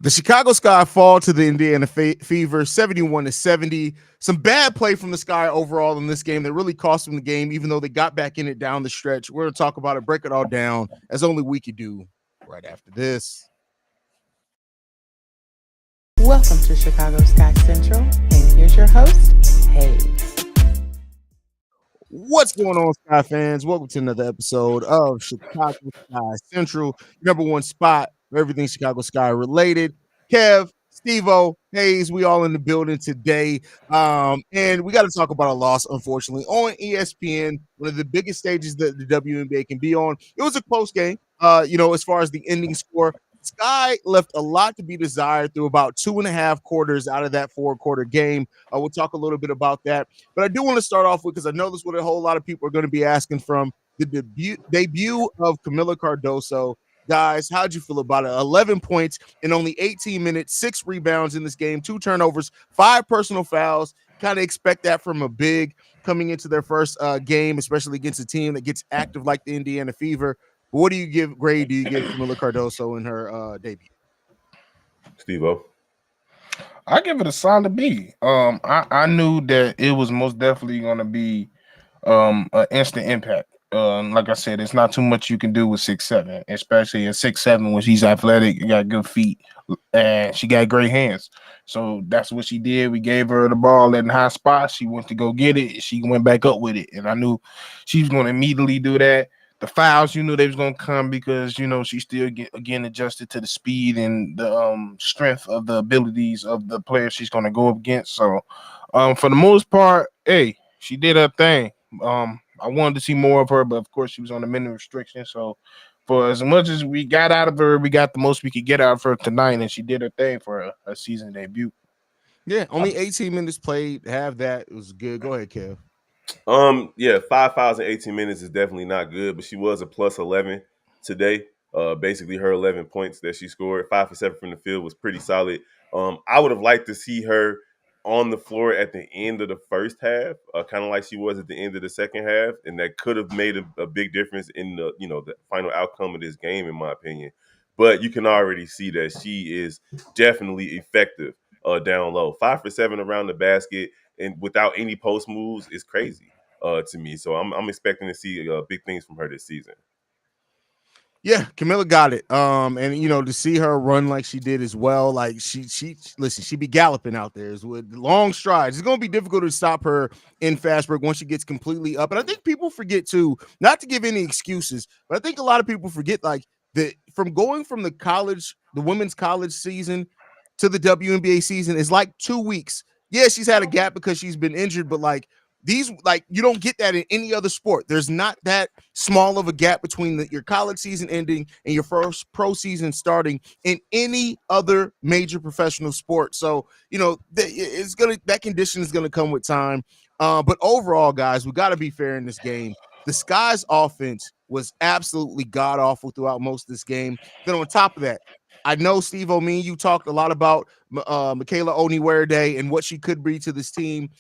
The Chicago Sky fall to the Indiana Fever 71-70. Some bad play from the Sky overall in this game that really cost them the game, even though they got back in it down the stretch. We're going to talk about it, break it all down, as only we could do right after this. Welcome to Chicago Sky Central, and here's your host, Haize. What's going on, Sky fans? Welcome to another episode of Chicago Sky Central, number one spot for everything Chicago Sky related. Kev, Stevo, Haize, we all in the building today. And we got to talk about a loss, unfortunately, on ESPN, one of the biggest stages that the WNBA can be on. It was a close game, as far as the ending score. Sky left a lot to be desired through about 2.5 quarters out of that 4-quarter game. We'll talk a little bit about that. But I do want to start off with, because I know this is what a whole lot of people are going to be asking from, the debut of Camila Cardoso. Guys, how'd you feel about it? 11 points in only 18 minutes, 6 rebounds in this game, 2 turnovers, 5 personal fouls. Kind of expect that from a big coming into their first game, especially against a team that gets active like the Indiana Fever. What do you give Camila Cardoso in her debut? Stevo. I give it a solid B. I knew that it was most definitely going to be an instant impact. Like I said, it's not too much you can do with 6'7", especially at 6'7" when she's athletic, got good feet, and she got great hands. So that's what she did. We gave her the ball in high spots. She went to go get it. She went back up with it, and I knew she was going to immediately do that. The fouls, they was going to come because, she still again adjusted to the speed and the strength of the abilities of the player she's going to go up against. So, for the most part, hey, she did her thing. I wanted to see more of her, but of course she was on the minimum restriction. So, for as much as we got out of her, we got the most we could get out of her tonight, and she did her thing for a season debut. Yeah, only 18 minutes played. Have that. It was good. Go ahead, Kev. 5 fouls in 18 minutes is definitely not good, but she was a plus 11 today. Basically her 11 points that she scored, 5 for 7 from the field was pretty solid. I would have liked to see her on the floor at the end of the first half, kind of like she was at the end of the second half, and that could have made a big difference in the final outcome of this game, in my opinion. But you can already see that she is definitely effective down low. 5 for 7 around the basket and without any post moves is crazy to me. So I'm expecting to see big things from her this season. Yeah, Camila got it. And to see her run like she did as well, like she be galloping out there with long strides. It's gonna be difficult to stop her in fast break once she gets completely up. And I think people forget too, not to give any excuses, but I think a lot of people forget like that from going from the women's college season to the WNBA season is like 2 weeks. Yeah, she's had a gap because she's been injured, but you don't get that in any other sport. There's not that small of a gap between your college season ending and your first pro season starting in any other major professional sport. So, that condition is gonna come with time. But overall, guys, we got to be fair in this game. The Sky's offense was absolutely god awful throughout most of this game. Then on top of that, I know, Steve, you talked a lot about Michaela Onyenwere and what she could bring to this team.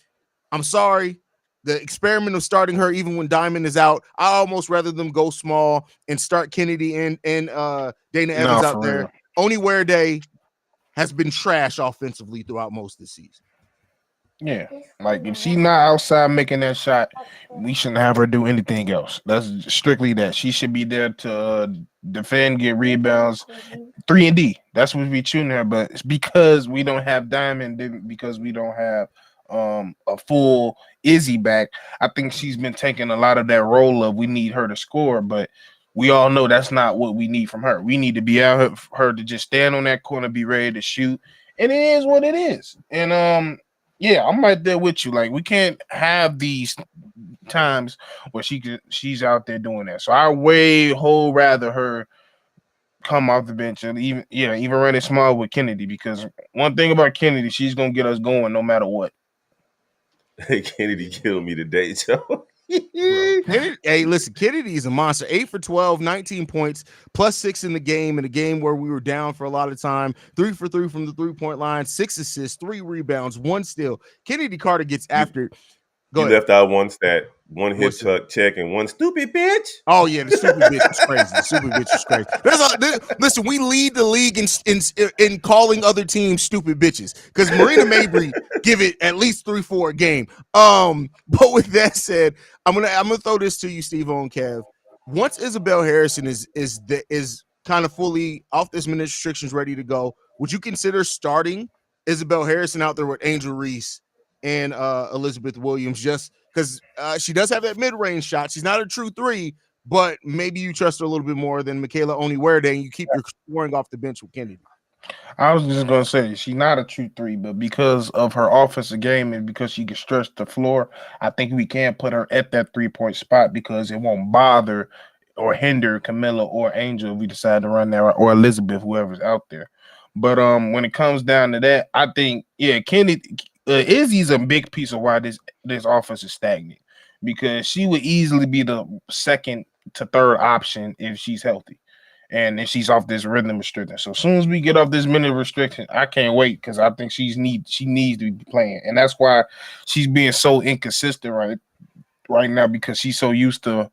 I'm sorry. The experiment of starting her even when Diamond is out, I almost rather them go small and start Kennedy and Dana Evans out there. Onyenwere has been trash offensively throughout most of the season. Yeah, like if she's not outside making that shot, we shouldn't have her do anything else. That's strictly that. She should be there to defend, get rebounds, 3 and D. That's what we shooting her. But it's because we don't have Diamond, because we don't have a full Izzy back. I think she's been taking a lot of that role of we need her to score, but we all know that's not what we need from her. We need to be out her to just stand on that corner, be ready to shoot, and it is what it is. And yeah, I'm right there with you. Like we can't have these times where she's out there doing that. So I rather her come off the bench and even run it small with Kennedy, because one thing about Kennedy, she's gonna get us going no matter what. Kennedy killed me today, Joe. Hey, listen, Kennedy is a monster. 8 for 12, 19 points, plus 6 in a game where we were down for a lot of time. 3 for 3 from the 3-point line, 6 assists, 3 rebounds, 1 steal. Kennedy Carter gets after it. Go You ahead. left out one stat, one hip What's that? check, and one stupid bitch. Oh yeah, the stupid bitch was crazy. The stupid bitch was crazy. Listen, we lead the league in calling other teams stupid bitches because Marina Mabry give it at least 3-4 a game. But with that said, I'm gonna throw this to you, Steve and Kev. Once Isabel Harrison is kind of fully off this minute restrictions, ready to go, would you consider starting Isabel Harrison out there with Angel Reese and Elizabeth Williams just because she does have that mid-range shot. She's not a true three, but maybe you trust her a little bit more than Michaela Oniwerde, and you keep your scoring off the bench with Kennedy. I was just gonna say she's not a true three, but because of her offensive game and because she can stretch the floor, I think we can put her at that 3-point spot because it won't bother or hinder Camilla or Angel if we decide to run there or Elizabeth, whoever's out there. But when it comes down to that, I think Kennedy Izzy's a big piece of why this offense is stagnant because she would easily be the second to third option if she's healthy. And if she's off this rhythm restriction. So as soon as we get off this minute restriction, I can't wait because I think she needs to be playing. And that's why she's being so inconsistent right now because she's so used to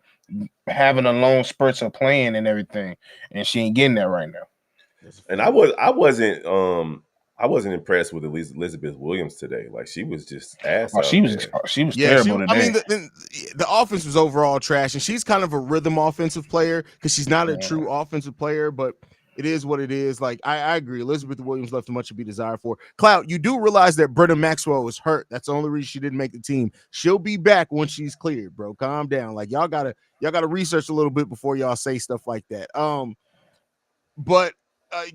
having a long spurts of playing and everything. And she ain't getting that right now. And I wasn't impressed with Elizabeth Williams today. Like she was just ass Oh, out there. she was Yeah, terrible today. I mean, the offense was overall trash, and she's kind of a rhythm offensive player because she's not a true offensive player, but it is what it is. Like, I agree. Elizabeth Williams left much to be desired for. Cloud, you do realize that Britta Maxwell was hurt. That's the only reason she didn't make the team. She'll be back when she's cleared, bro. Calm down. Like, y'all gotta research a little bit before y'all say stuff like that. But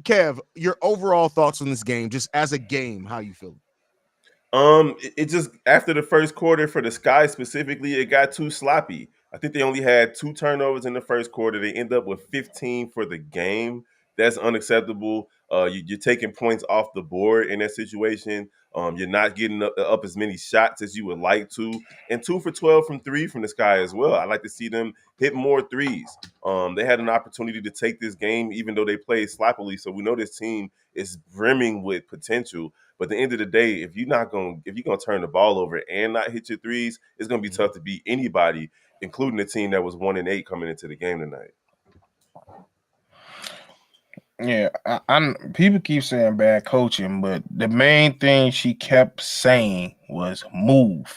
Kev, your overall thoughts on this game, just as a game, how you feel? It just after the first quarter for the Sky specifically, it got too sloppy. I think they only had 2 turnovers in the first quarter. They end up with 15 for the game. That's unacceptable. You're taking points off the board in that situation. You're not getting up as many shots as you would like to, and 2 for 12 from three from the Sky as well. I like to see them hit more threes. They had an opportunity to take this game, even though they played sloppily. So we know this team is brimming with potential. But at the end of the day, if you're gonna turn the ball over and not hit your threes, it's gonna be tough to beat anybody, including the team that was 1-8 coming into the game tonight. Yeah, I'm. People keep saying bad coaching, but the main thing she kept saying was move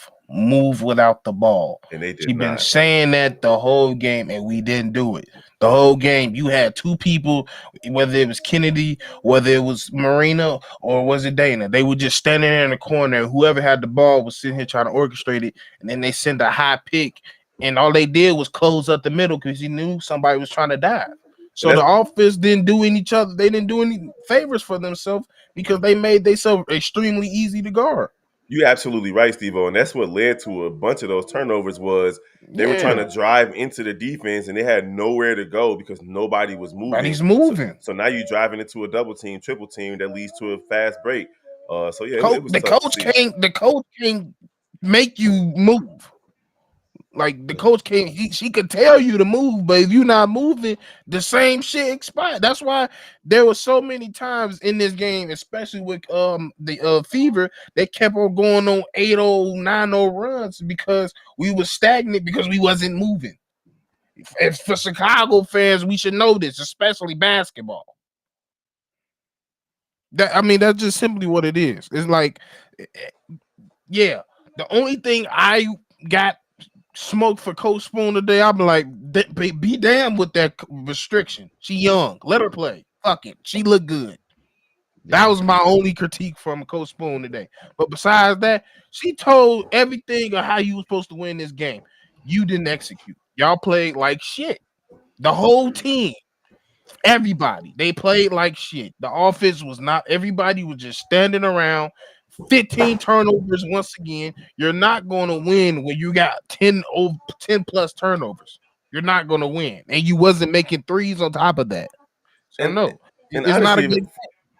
without the ball. And they did She been not. saying that the whole game, and we didn't do it. The whole game, you had two people, whether it was Kennedy, whether it was Marina, or was it Dana. They were just standing there in the corner. Whoever had the ball was sitting here trying to orchestrate it, and then they send a high pick, and all they did was close up the middle because he knew somebody was trying to dive. So the offense didn't do each other. They didn't do any favors for themselves because they made themselves extremely easy to guard. You're absolutely right, Steve-O. And that's what led to a bunch of those turnovers was they were trying to drive into the defense and they had nowhere to go because nobody was moving. Nobody's moving. So now you're driving into a double team, triple team that leads to a fast break. So yeah, it was the tough coach to see. the coach can't make you move. Like the coach can't, she could tell you to move, but if you're not moving, the same shit expired. That's why there were so many times in this game, especially with the Fever, they kept on going on 8-0, 9-0 runs because we were stagnant because we wasn't moving. If for Chicago fans, we should know this, especially basketball. That's just simply what it is. It's like, yeah, the only thing I got smoke for Coach Spoon today, I'm like, be damn with that restriction. She young. Let her play. Fuck it. She look good. That was my only critique from Coach Spoon today. But besides that, she told everything of how you were supposed to win this game. You didn't execute. Y'all played like shit. The whole team. Everybody. They played like shit. The offense was not, everybody was just standing around. 15 turnovers once again. You're not going to win when you got 10 plus turnovers. You're not going to win. And you wasn't making threes on top of that. So no, and it's honestly, not a good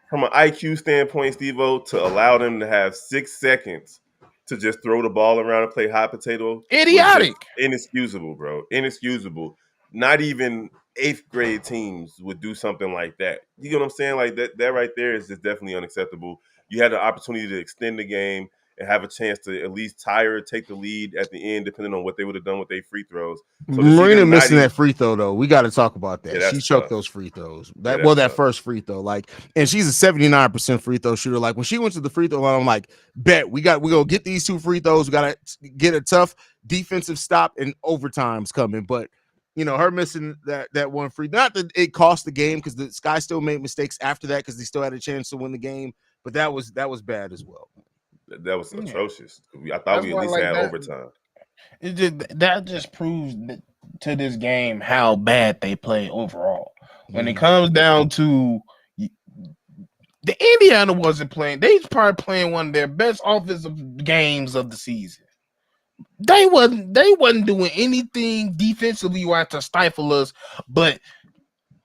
from an IQ standpoint, Steve-O, to allow them to have 6 seconds to just throw the ball around and play hot potato idiotic. was just inexcusable, bro. Inexcusable. Not even 8th grade teams would do something like that. You know what I'm saying? Like that right there is just definitely unacceptable. You had the opportunity to extend the game, and have a chance to at least tie or take the lead at the end, depending on what they would have done with their free throws. So to see Marina them not missing even, that free throw though, we got to talk about yeah, that. She that's choked tough. those free throws. Yeah, That that's tough. first free throw, like, and she's a 79% free throw shooter. Like when she went to the free throw line, I'm like, bet we gonna get these 2 free throws. We gotta get a tough defensive stop, and overtime's coming. But her missing that one free, not that it cost the game, because the Sky still made mistakes after that because they still had a chance to win the game. But that was bad as well. That was atrocious. I thought That's we at why, least like, had that overtime. that just proves to this game how bad they play overall. When it Mhm. comes down to the Indiana wasn't playing, they was probably playing one of their best offensive games of the season. They wasn't doing anything defensively wise to stifle us, but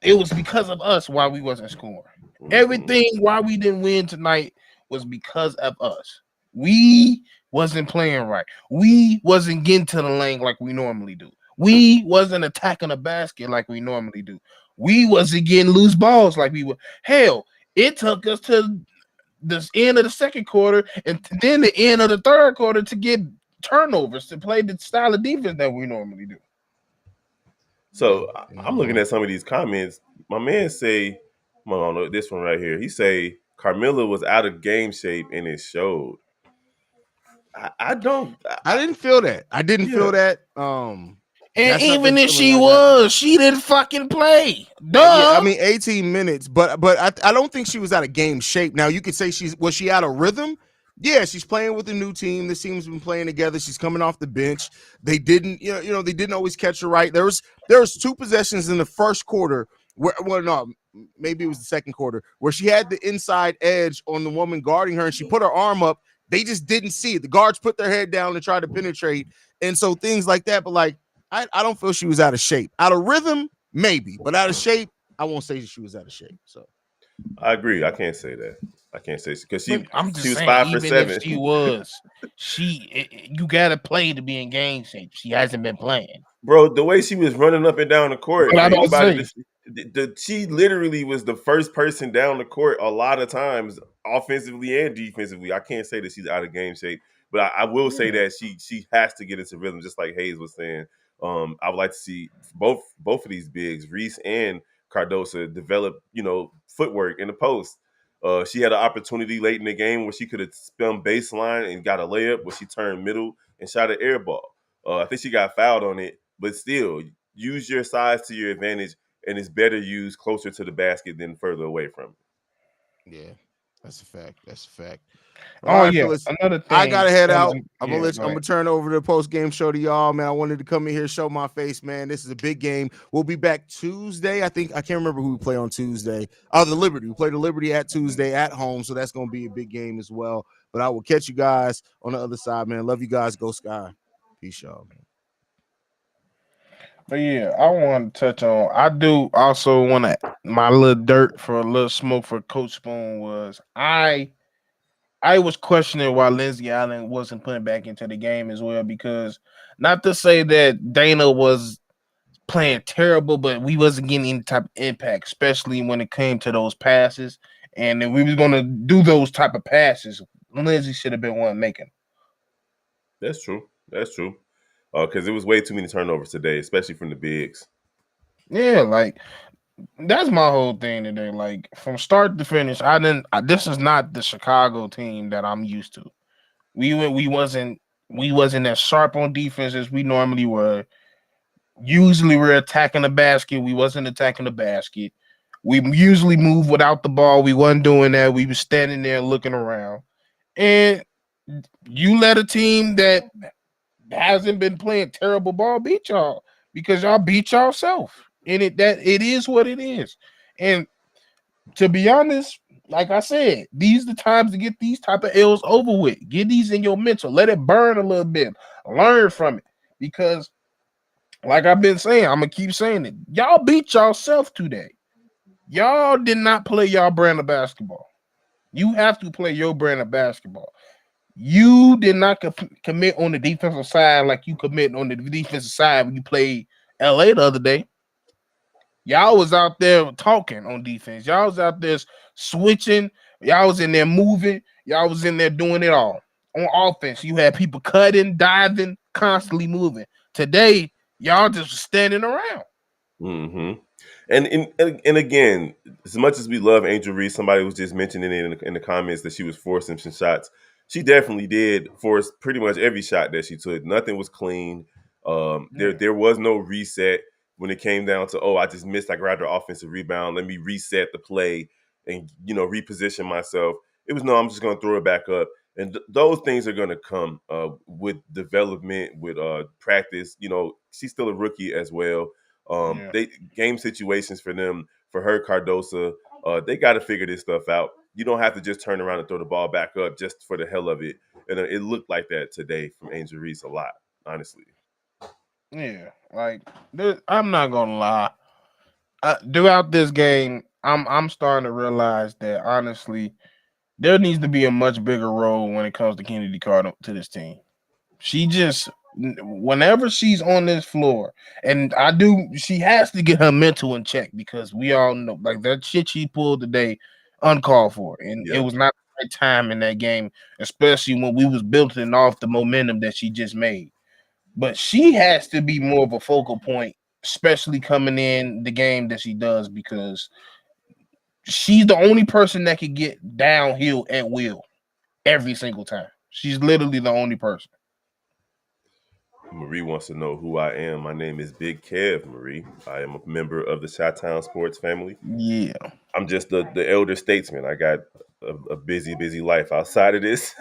it was because of us why we wasn't scoring. Mhm. Everything why we didn't win tonight was because of us. We wasn't playing right. We wasn't getting to the lane like we normally do. We wasn't attacking the basket like we normally do. We wasn't getting loose balls like we would. Hell, it took us to the end of the second quarter and then the end of the third quarter to get turnovers to play the style of defense that we normally do. So I'm looking at some of these comments. My man say, come on, this one right here. He say Carmilla was out of game shape and it showed. I don't. I didn't feel that. I didn't feel that. And That's not even the if feeling she I got. was, she didn't fucking play. Duh. Yeah, I mean 18 minutes, but I don't think she was out of game shape. Now you could say was she out of rhythm? Yeah, she's playing with a new team. This team's been playing together. She's coming off the bench. They didn't, they didn't always catch her right. There was 2 possessions in the first quarter where, well, no, maybe it was the second quarter, where she had the inside edge on the woman guarding her, and she put her arm up. They just didn't see it. The guards put their head down and tried to penetrate, and so things like that. But like, I don't feel she was out of shape. Out of rhythm, maybe, but out of shape, I won't say she was out of shape. So I agree. I can't say that. I can't say because I'm just she was saying, 5 for even 7. if she was, you gotta play to be in game shape. She hasn't been playing, Bro, the way she was running up and down the court, but I don't say. she literally was the first person down the court a lot of times, offensively and defensively. I can't say that she's out of game shape, but I will say that she has to get into rhythm, just like Haize was saying. I would like to see both of these bigs, Reese and Cardoso, develop footwork in the post. She had an opportunity late in the game where she could have spun baseline and got a layup, where she turned middle and shot an air ball. I think she got fouled on it, but still, use your size to your advantage, and it's better used closer to the basket than further away from it. yeah, that's a fact. That's a fact. All Oh right, yeah, fellas. another thing. I gotta head out. I'm Go gonna ahead. turn over the post game show to y'all, man. I wanted to come in here, show my face, man. This is a big game. We'll be back Tuesday. I can't remember who we play on Tuesday. Oh, the Liberty. We play the Liberty at Tuesday at home, so that's gonna be a big game as well. But I will catch you guys on the other side, man. Love you guys. Go Sky. Peace, y'all, man. But yeah, I want to touch on. I do also want to my little dirt for a little smoke for Coach Spoon was I was questioning why Lindsey Allen wasn't putting back into the game as well, because not to say that Dana was playing terrible, but we wasn't getting any type of impact, especially when it came to those passes. And if we was going to do those type of passes, Lindsey should have been one making. That's true. That's true. Because it was way too many turnovers today, especially from the bigs. Yeah, like that's my whole thing today. Like from start to finish, this is not the Chicago team that I'm used to. We wasn't as sharp on defense as we normally were. Usually we're attacking the basket. We wasn't attacking the basket. We usually move without the ball. We wasn't doing that. We was standing there looking around. And you let a team that hasn't been playing terrible ball beat y'all, because y'all beat yourself. And it is what it is. And to be honest, like I said, these are the times to get these type of L's over with. Get these in your mental. Let it burn a little bit. Learn from it. Because like I've been saying, I'm going to keep saying it. Y'all beat yourself today. Y'all did not play y'all brand of basketball. You have to play your brand of basketball. You did not commit on the defensive side like you commit on the defensive side when you played LA the other day. Y'all was out there talking on defense. Y'all was out there switching. Y'all was in there moving. Y'all was in there doing it all. on offense. You had people cutting, diving, constantly moving. Today, y'all just standing around. Mm-hmm. And again, as much as we love Angel Reese, somebody was just mentioning it in the comments that she was forcing some shots. She definitely did force pretty much every shot that she took. Nothing was clean. There was no reset when it came down to, I just missed. I grabbed her offensive rebound. Let me reset the play and reposition myself. It was no. I'm just going to throw it back up. And those things are going to come with development, with practice. She's still a rookie as well. They game situations for them, for her, Cardoso, they got to figure this stuff out. You don't have to just turn around and throw the ball back up just for the hell of it. And it looked like that today from Angel Reese a lot, honestly. Yeah, like I'm not gonna lie. Throughout this game, I'm starting to realize that honestly, there needs to be a much bigger role when it comes to Kennedy Carter to this team. She just, whenever she's on this floor, and she has to get her mental in check because we all know, like, that shit she pulled today, uncalled for, and it was not the right time in that game, especially when we was building off the momentum that she just made. But she has to be more of a focal point, especially coming in the game that she does, because she's the only person that can get downhill at will every single time. She's literally the only person. Marie wants to know who I am. My name is Big Kev, Marie. I am a member of the Chi-Town Sports family. Yeah. I'm just the elder statesman. I got a busy life outside of this.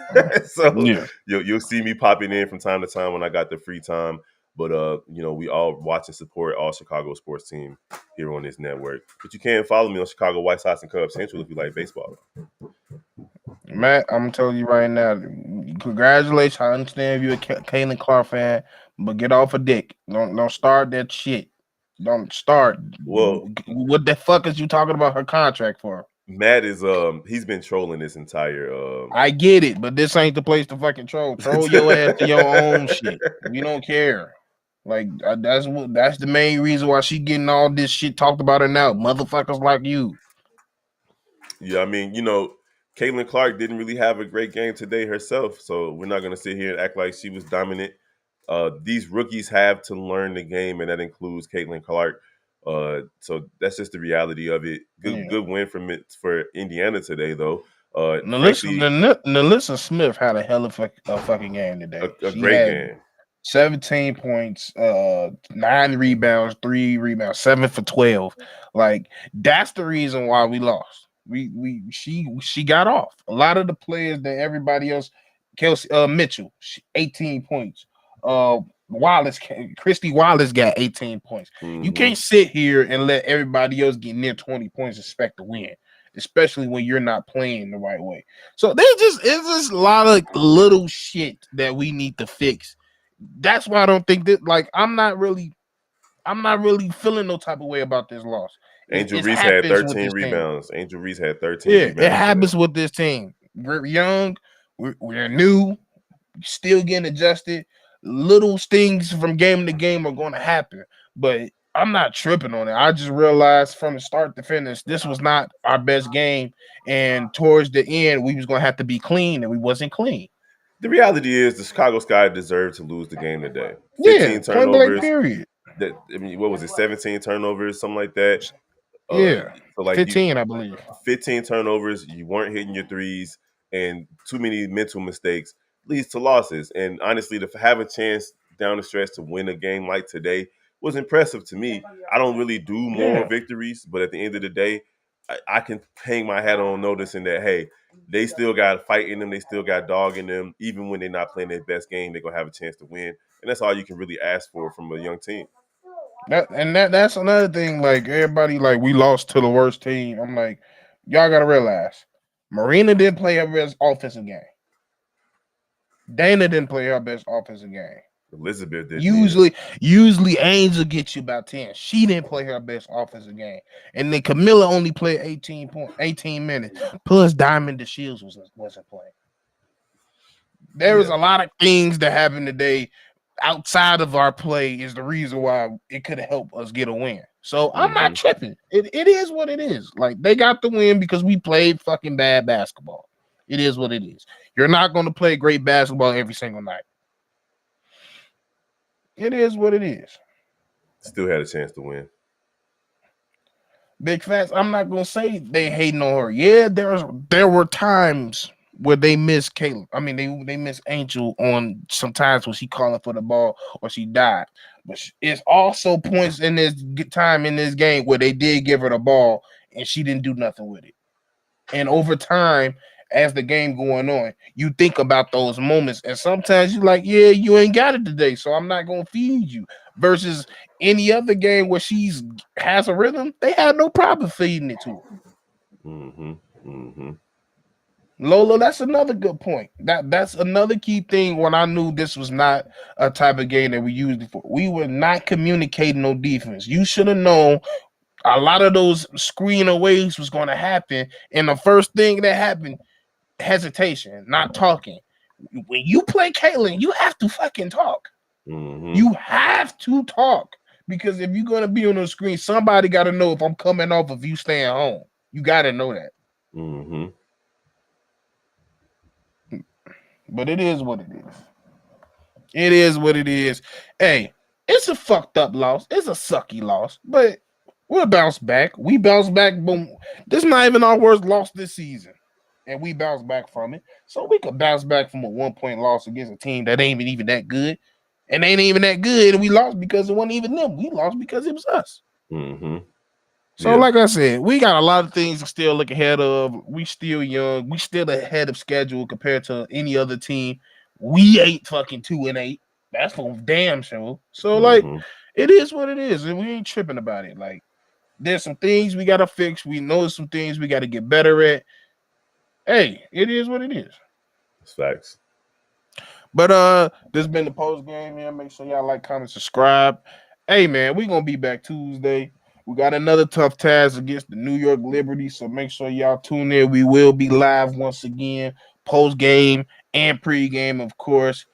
So Yeah. you'll see me popping in from time to time when I got the free time. But we all watch and support all Chicago sports team here on this network. But you can follow me on Chicago White Sox and Cubs Central if you like baseball. Matt, I'm gonna tell you right now, congratulations. I understand if you're a Caitlin Clark fan, but get off a dick. Don't start that shit. Don't start. Well, what the fuck is you talking about her contract for? Matt is he's been trolling this entire I get it, but this ain't the place to fucking troll. Troll your ass to your own shit. We don't care. Like that's the main reason why she getting all this shit talked about her now. Motherfuckers like you. Yeah, I mean, Caitlin Clark didn't really have a great game today herself, so we're not going to sit here and act like she was dominant. These rookies have to learn the game, and that includes Caitlin Clark. So that's just the reality of it. Good win for Indiana today, though. Nalissa Smith had a hell of a fucking game today. A great game. 17 points, 9 rebounds, 3 rebounds, 7 for 12. Like, that's the reason why we lost. She got off. A lot of the players that everybody else, Kelsey Mitchell, 18 points. Christy Wallace got 18 points. Mm-hmm. You can't sit here and let everybody else get near 20 points and expect to win, especially when you're not playing the right way. So it's just a lot of little shit that we need to fix. That's why I don't think that, like, I'm not really feeling no type of way about this loss. Angel Reese had 13 rebounds. Angel Reese had 13 rebounds. It happens with this team. We're young, we're new, still getting adjusted. Little things from game to game are going to happen, but I'm not tripping on it. I just realized from the start to finish, this was not our best game, and towards the end, we was going to have to be clean, and we wasn't clean. The reality is, the Chicago Sky deserved to lose the game today. 15 turnovers. Period. What was it? 17 turnovers, something like that. Yeah, so like 15, I believe. 15 turnovers. You weren't hitting your threes, and too many mental mistakes leads to losses. And honestly, to have a chance down the stretch to win a game like today was impressive to me. I don't really do moral victories, but at the end of the day, I can hang my hat on noticing that, hey, they still got fight in them. They still got dog in them. Even when they're not playing their best game, they're going to have a chance to win. And that's all you can really ask for from a young team. That's another thing. Like, everybody, like, we lost to the worst team. I'm like, y'all got to realize, Marina didn't play her best offensive game. Dana didn't play her best offensive game. Elizabeth did. Usually Angel gets you about 10. She didn't play her best offensive game. And then Camilla only played 18 minutes. Plus Diamond DeShields wasn't playing. There was a lot of things that happened today outside of our play is the reason why it could have helped us get a win. So I'm not tripping. It is what it is. Like, they got the win because we played fucking bad basketball. It is what it is. You're not going to play great basketball every single night. It is what it is. Still had a chance to win. Big facts. I'm not gonna say they hating on her. Yeah, there were times where they miss Caleb. I mean, they miss Angel on sometimes when she calling for the ball or she died. But it's also points in this time in this game where they did give her the ball and she didn't do nothing with it. And over time, as the game going on, you think about those moments, and sometimes you're like, yeah, you ain't got it today, so I'm not gonna feed you. Versus any other game where she's has a rhythm, they had no problem feeding it to her. Lola, that's another good point. That's another key thing when I knew this was not a type of game that we used before. We were not communicating no defense. You should have known a lot of those screen aways was going to happen, and the first thing that happened, hesitation, not talking. When you play Caitlin, you have to fucking talk. You have to talk because if you're going to be on the screen, somebody got to know if I'm coming off of you staying home. You got to know that. But it is what it is. It is what it is. Hey, it's a fucked up loss. It's a sucky loss, but we'll bounce back. We bounce back. Boom. This is not even our worst loss this season. And we bounce back from it. So we could bounce back from a 1-point loss against a team that ain't even that good. And they ain't even that good. And we lost because it wasn't even them. We lost because it was us. So, like I said, we got a lot of things to still look ahead of. We still young. We still ahead of schedule compared to any other team. We ain't fucking 2-8. That's for damn sure. So, like, it is what it is. And we ain't tripping about it. Like, there's some things we got to fix. We know some things we got to get better at. Hey, it is what it is. It's facts. But this has been the post game, man. Make sure y'all like, comment, subscribe. Hey, man, we gonna be back Tuesday. We got another tough task against the New York Liberty, so make sure y'all tune in. We will be live once again, post game and pre-game, of course.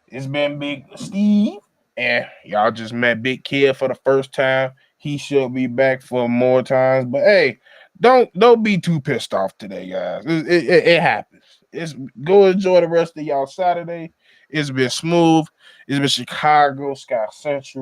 It's been Big Steve, and y'all just met Big Kid for the first time. He should be back for more times, but hey, don't be too pissed off today, guys. It happens. Go enjoy the rest of y'all Saturday. It's been smooth. It's been Chicago Sky Central.